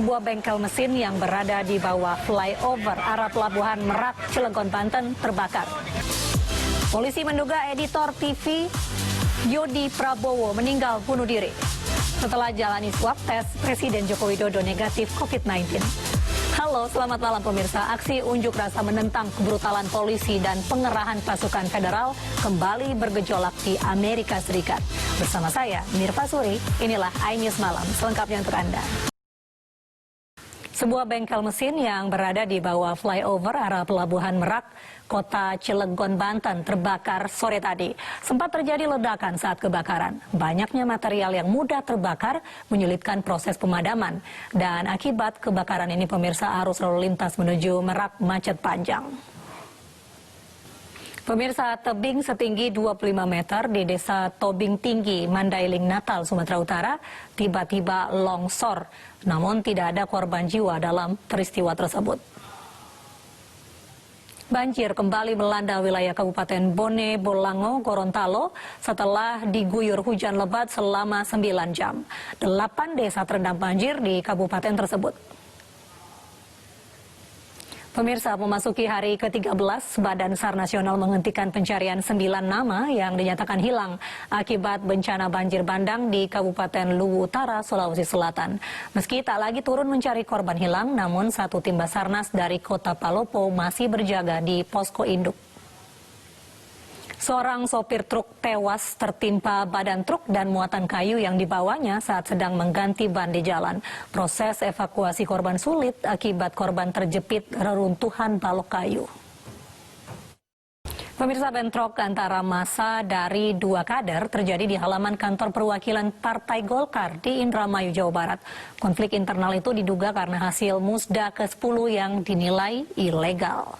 Sebuah bengkel mesin yang berada di bawah flyover arah Pelabuhan Merak, Cilegon, Banten terbakar. Polisi menduga editor TV Yodi Prabowo meninggal bunuh diri setelah jalani swab tes Presiden Joko Widodo negatif COVID-19. Halo, selamat malam pemirsa. Aksi unjuk rasa menentang kebrutalan polisi dan pengerahan pasukan federal kembali bergejolak di Amerika Serikat. Bersama saya, Mirva Suri, inilah iNews Malam, selengkapnya untuk Anda. Sebuah bengkel mesin yang berada di bawah flyover arah Pelabuhan Merak, Kota Cilegon, Banten terbakar sore tadi. Sempat terjadi ledakan saat kebakaran. Banyaknya material yang mudah terbakar menyulitkan proses pemadaman. Dan akibat kebakaran ini pemirsa, arus lalu lintas menuju Merak macet panjang. Pemirsa, tebing setinggi 25 meter di desa Tobing Tinggi, Mandailing, Natal, Sumatera Utara, tiba-tiba longsor. Namun tidak ada korban jiwa dalam peristiwa tersebut. Banjir kembali melanda wilayah Kabupaten Bone Bolango, Gorontalo setelah diguyur hujan lebat selama 9 jam. 8 desa terendam banjir di kabupaten tersebut. Pemirsa, memasuki hari ke-13, Badan SAR Nasional menghentikan pencarian 9 nama yang dinyatakan hilang akibat bencana banjir bandang di Kabupaten Luwu Utara, Sulawesi Selatan. Meski tak lagi turun mencari korban hilang, namun satu tim Basarnas dari Kota Palopo masih berjaga di posko induk. Seorang sopir truk tewas tertimpa badan truk dan muatan kayu yang dibawanya saat sedang mengganti ban di jalan. Proses evakuasi korban sulit akibat korban terjepit reruntuhan balok kayu. Pemirsa, bentrok antara massa dari dua kader terjadi di halaman kantor perwakilan Partai Golkar di Indramayu, Jawa Barat. Konflik internal itu diduga karena hasil musda ke-10 yang dinilai ilegal.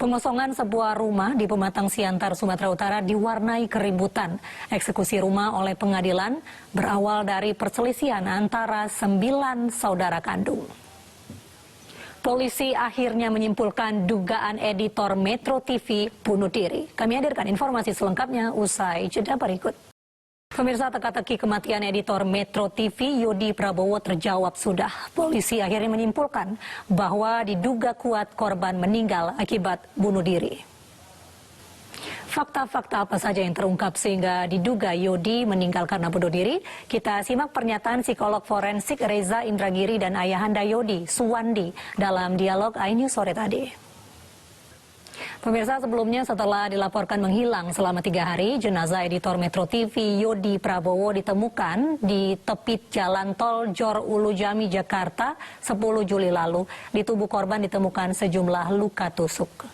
Pengosongan sebuah rumah di Pematang Siantar, Sumatera Utara diwarnai keributan. Eksekusi rumah oleh pengadilan berawal dari perselisihan antara 9 saudara kandung. Polisi akhirnya menyimpulkan dugaan editor Metro TV bunuh diri. Kami hadirkan informasi selengkapnya usai jeda berikut. Pemirsa, teka-teki kematian editor Metro TV Yodi Prabowo terjawab sudah. Polisi akhirnya menyimpulkan bahwa diduga kuat korban meninggal akibat bunuh diri. Fakta-fakta apa saja yang terungkap sehingga diduga Yodi meninggal karena bunuh diri? Kita simak pernyataan psikolog forensik Reza Indragiri dan ayahanda Yodi, Suwandi, dalam dialog iNews sore tadi. Pemirsa, sebelumnya setelah dilaporkan menghilang selama 3 hari, jenazah editor Metro TV Yodi Prabowo ditemukan di tepi jalan tol Jor Ulu Jami, Jakarta 10 Juli lalu. Di tubuh korban ditemukan sejumlah luka tusuk.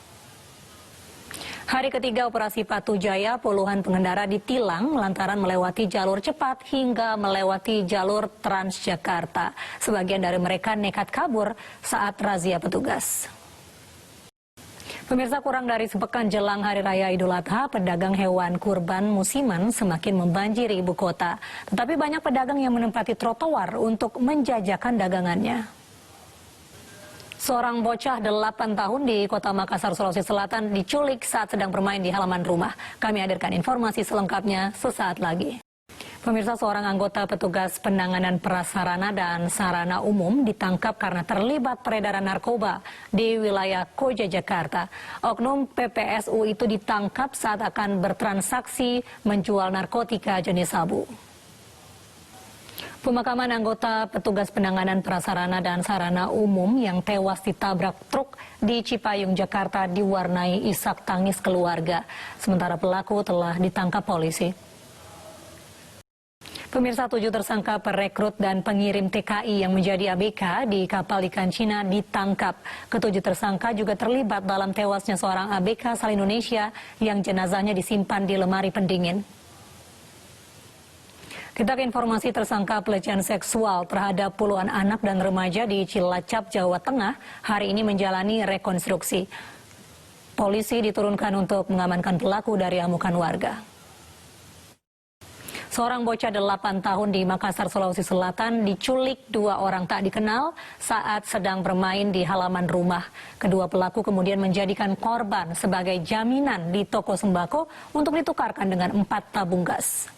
Hari ketiga operasi Patu Jaya, puluhan pengendara ditilang lantaran melewati jalur cepat hingga melewati jalur Transjakarta. Sebagian dari mereka nekat kabur saat razia petugas. Pemirsa, kurang dari sepekan jelang Hari Raya Idul Adha, pedagang hewan kurban musiman semakin membanjiri ibu kota. Tetapi banyak pedagang yang menempati trotoar untuk menjajakan dagangannya. Seorang bocah 8 tahun di Kota Makassar, Sulawesi Selatan diculik saat sedang bermain di halaman rumah. Kami hadirkan informasi selengkapnya sesaat lagi. Pemirsa, seorang anggota petugas penanganan prasarana dan sarana umum ditangkap karena terlibat peredaran narkoba di wilayah Koja, Jakarta. Oknum PPSU itu ditangkap saat akan bertransaksi menjual narkotika jenis sabu. Pemakaman anggota petugas penanganan prasarana dan sarana umum yang tewas ditabrak truk di Cipayung, Jakarta diwarnai isak tangis keluarga. Sementara pelaku telah ditangkap polisi. Pemirsa, 7 tersangka perekrut dan pengirim TKI yang menjadi ABK di kapal ikan Cina ditangkap. Ketujuh tersangka juga terlibat dalam tewasnya seorang ABK asal Indonesia yang jenazahnya disimpan di lemari pendingin. Kita ke informasi tersangka pelecehan seksual terhadap puluhan anak dan remaja di Cilacap, Jawa Tengah hari ini menjalani rekonstruksi. Polisi diturunkan untuk mengamankan pelaku dari amukan warga. Seorang bocah 8 tahun di Makassar, Sulawesi Selatan diculik 2 orang tak dikenal saat sedang bermain di halaman rumah. Kedua pelaku kemudian menjadikan korban sebagai jaminan di toko sembako untuk ditukarkan dengan 4 tabung gas.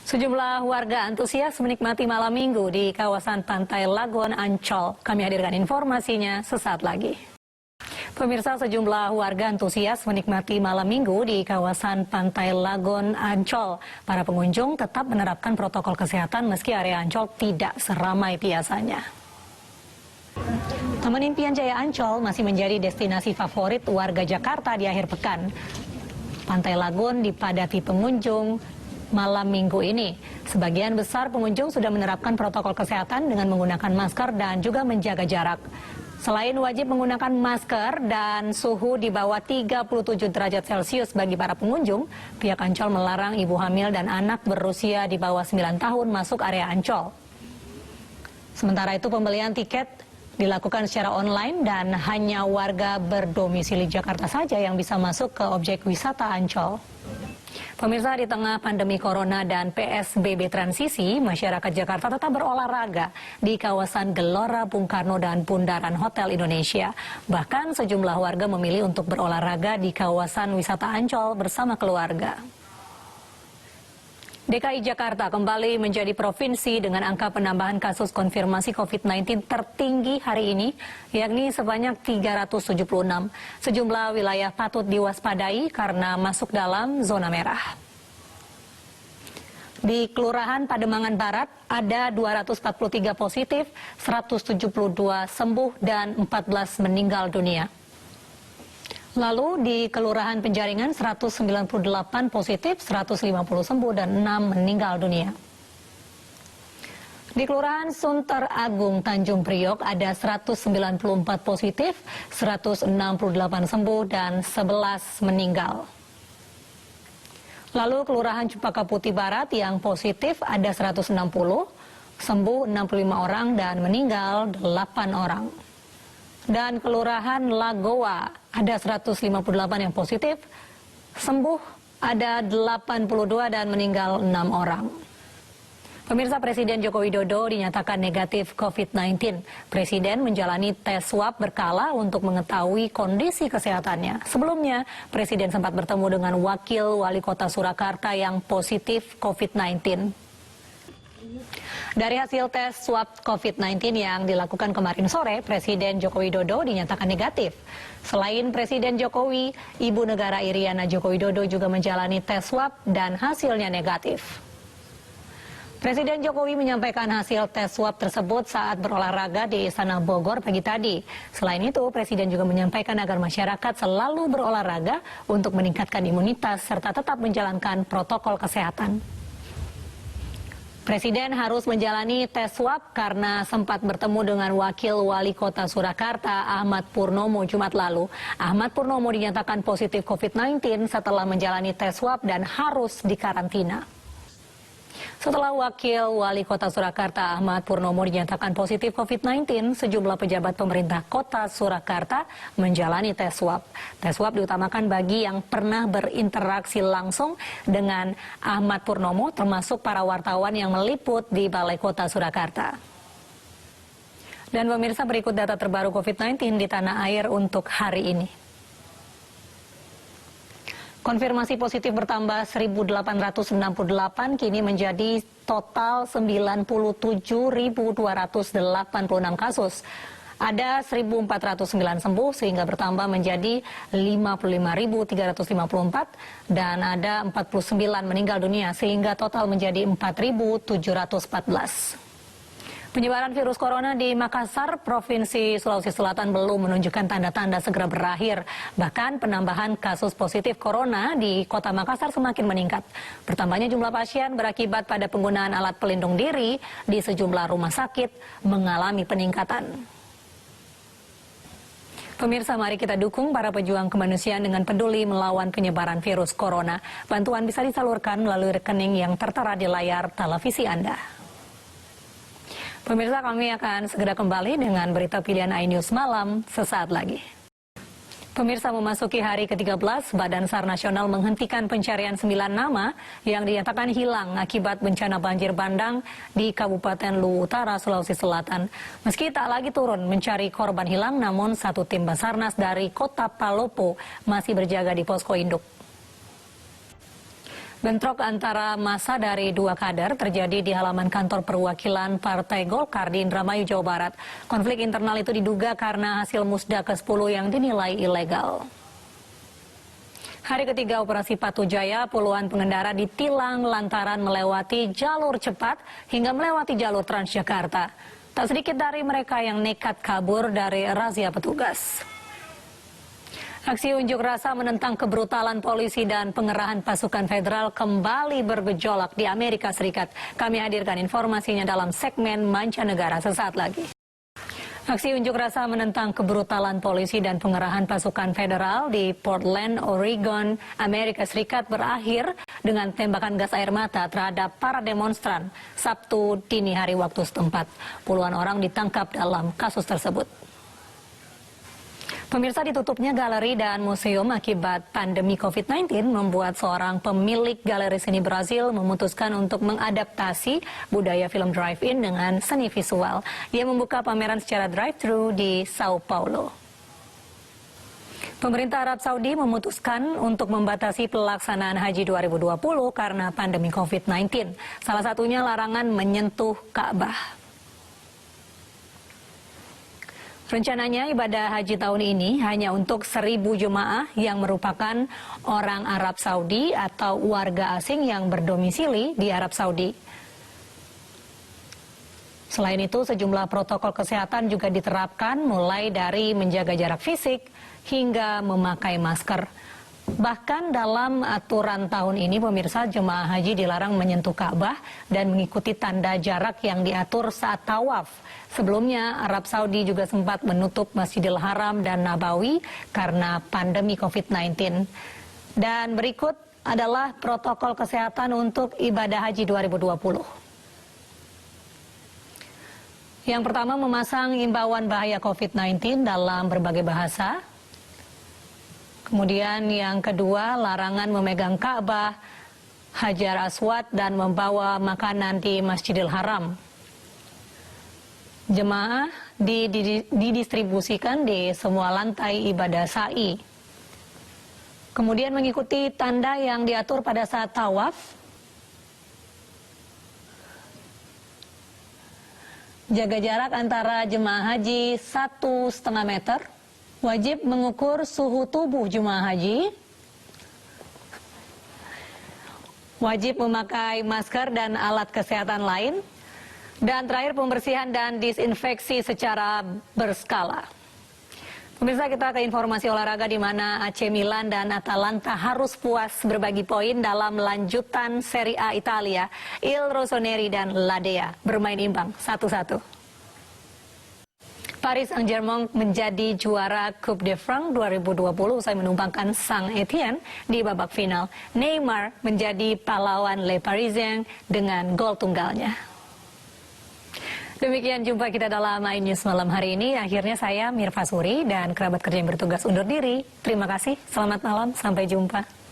Sejumlah warga antusias menikmati malam minggu di kawasan Pantai Lagon, Ancol. Kami hadirkan informasinya sesaat lagi. Pemirsa, sejumlah warga antusias menikmati malam minggu di kawasan Pantai Lagon, Ancol. Para pengunjung tetap menerapkan protokol kesehatan meski area Ancol tidak seramai biasanya. Taman Impian Jaya Ancol masih menjadi destinasi favorit warga Jakarta di akhir pekan. Pantai Lagon dipadati pengunjung malam minggu ini. Sebagian besar pengunjung sudah menerapkan protokol kesehatan dengan menggunakan masker dan juga menjaga jarak. Selain wajib menggunakan masker dan suhu di bawah 37 derajat Celcius bagi para pengunjung, pihak Ancol melarang ibu hamil dan anak berusia di bawah 9 tahun masuk area Ancol. Sementara itu pembelian tiket dilakukan secara online dan hanya warga berdomisili Jakarta saja yang bisa masuk ke objek wisata Ancol. Pemirsa, di tengah pandemi corona dan PSBB transisi, masyarakat Jakarta tetap berolahraga di kawasan Gelora Bung Karno dan Bundaran Hotel Indonesia. Bahkan sejumlah warga memilih untuk berolahraga di kawasan wisata Ancol bersama keluarga. DKI Jakarta kembali menjadi provinsi dengan angka penambahan kasus konfirmasi COVID-19 tertinggi hari ini, yakni sebanyak 376. Sejumlah wilayah patut diwaspadai karena masuk dalam zona merah. Di Kelurahan Pademangan Barat ada 243 positif, 172 sembuh dan 14 meninggal dunia. Lalu di Kelurahan Penjaringan 198 positif, 150 sembuh dan 6 meninggal dunia. Di Kelurahan Sunter Agung Tanjung Priok ada 194 positif, 168 sembuh dan 11 meninggal. Lalu Kelurahan Cempaka Putih Barat yang positif ada 160, sembuh 65 orang dan meninggal 8 orang. Dan Kelurahan Lagoa ada 158 yang positif, sembuh ada 82 dan meninggal 6 orang. Pemirsa, Presiden Joko Widodo dinyatakan negatif COVID-19. Presiden menjalani tes swab berkala untuk mengetahui kondisi kesehatannya. Sebelumnya, Presiden sempat bertemu dengan Wakil Wali Kota Surakarta yang positif COVID-19. Dari hasil tes swab COVID-19 yang dilakukan kemarin sore, Presiden Joko Widodo dinyatakan negatif. Selain Presiden Jokowi, Ibu Negara Iriana Joko Widodo juga menjalani tes swab dan hasilnya negatif. Presiden Jokowi menyampaikan hasil tes swab tersebut saat berolahraga di Istana Bogor pagi tadi. Selain itu, Presiden juga menyampaikan agar masyarakat selalu berolahraga untuk meningkatkan imunitas serta tetap menjalankan protokol kesehatan. Presiden harus menjalani tes swab karena sempat bertemu dengan Wakil Wali Kota Surakarta Ahmad Purnomo Jumat lalu. Ahmad Purnomo dinyatakan positif COVID-19 setelah menjalani tes swab dan harus dikarantina. Setelah Wakil Wali Kota Surakarta Ahmad Purnomo dinyatakan positif COVID-19, sejumlah pejabat pemerintah Kota Surakarta menjalani tes swab. Tes swab diutamakan bagi yang pernah berinteraksi langsung dengan Ahmad Purnomo, termasuk para wartawan yang meliput di Balai Kota Surakarta. Dan pemirsa, berikut data terbaru COVID-19 di tanah air untuk hari ini. Konfirmasi positif bertambah 1.868, kini menjadi total 97.286 kasus. Ada 1.409 sembuh sehingga bertambah menjadi 55.354 dan ada 49 meninggal dunia sehingga total menjadi 4.714. Penyebaran virus corona di Makassar, Provinsi Sulawesi Selatan belum menunjukkan tanda-tanda segera berakhir. Bahkan penambahan kasus positif corona di kota Makassar semakin meningkat. Bertambahnya jumlah pasien berakibat pada penggunaan alat pelindung diri di sejumlah rumah sakit mengalami peningkatan. Pemirsa, mari kita dukung para pejuang kemanusiaan dengan peduli melawan penyebaran virus corona. Bantuan bisa disalurkan melalui rekening yang tertera di layar televisi Anda. Pemirsa, kami akan segera kembali dengan berita pilihan iNews Malam sesaat lagi. Pemirsa, memasuki hari ke-13, Badan SAR Nasional menghentikan pencarian 9 nama yang dinyatakan hilang akibat bencana banjir bandang di Kabupaten Luwu Utara, Sulawesi Selatan. Meski tak lagi turun mencari korban hilang, namun satu tim Basarnas dari Kota Palopo masih berjaga di posko induk. Bentrok antara massa dari dua kader terjadi di halaman kantor perwakilan Partai Golkar di Indramayu, Jawa Barat. Konflik internal itu diduga karena hasil musda ke-10 yang dinilai ilegal. Hari ketiga operasi Patu Jaya, puluhan pengendara ditilang lantaran melewati jalur cepat hingga melewati jalur Transjakarta. Tak sedikit dari mereka yang nekat kabur dari razia petugas. Aksi unjuk rasa menentang kebrutalan polisi dan pengerahan pasukan federal kembali bergejolak di Amerika Serikat. Kami hadirkan informasinya dalam segmen Mancanegara sesaat lagi. Aksi unjuk rasa menentang kebrutalan polisi dan pengerahan pasukan federal di Portland, Oregon, Amerika Serikat berakhir dengan tembakan gas air mata terhadap para demonstran Sabtu dini hari waktu setempat. Puluhan orang ditangkap dalam kasus tersebut. Pemirsa, ditutupnya galeri dan museum akibat pandemi COVID-19 membuat seorang pemilik galeri seni Brazil memutuskan untuk mengadaptasi budaya film drive-in dengan seni visual. Dia membuka pameran secara drive-thru di Sao Paulo. Pemerintah Arab Saudi memutuskan untuk membatasi pelaksanaan haji 2020 karena pandemi COVID-19. Salah satunya larangan menyentuh Ka'bah. Rencananya ibadah haji tahun ini hanya untuk 1.000 jemaah yang merupakan orang Arab Saudi atau warga asing yang berdomisili di Arab Saudi. Selain itu, sejumlah protokol kesehatan juga diterapkan mulai dari menjaga jarak fisik hingga memakai masker. Bahkan dalam aturan tahun ini, pemirsa, jemaah haji dilarang menyentuh Ka'bah dan mengikuti tanda jarak yang diatur saat tawaf. Sebelumnya, Arab Saudi juga sempat menutup Masjidil Haram dan Nabawi karena pandemi COVID-19. Dan berikut adalah protokol kesehatan untuk ibadah haji 2020. Yang pertama, memasang imbauan bahaya COVID-19 dalam berbagai bahasa. Kemudian yang kedua, larangan memegang Ka'bah, Hajar Aswad, dan membawa makanan di Masjidil Haram. Jemaah didistribusikan di semua lantai ibadah sa'i. Kemudian mengikuti tanda yang diatur pada saat tawaf. Jaga jarak antara jemaah haji 1,5 meter. Wajib mengukur suhu tubuh jemaah haji. Wajib memakai masker dan alat kesehatan lain. Dan terakhir, pembersihan dan disinfeksi secara berskala. Pemirsa, kita ke informasi olahraga di mana AC Milan dan Atalanta harus puas berbagi poin dalam lanjutan Serie A Italia. Il Rossoneri dan Ladea bermain imbang 1-1. Paris Saint-Germain menjadi juara Coupe de France 2020 usai menumbangkan Saint-Etienne di babak final. Neymar menjadi pahlawan Les Parisiens dengan gol tunggalnya. Demikian jumpa kita dalam iNews malam hari ini. Akhirnya saya Mirva Suri dan kerabat kerja yang bertugas undur diri. Terima kasih, selamat malam, sampai jumpa.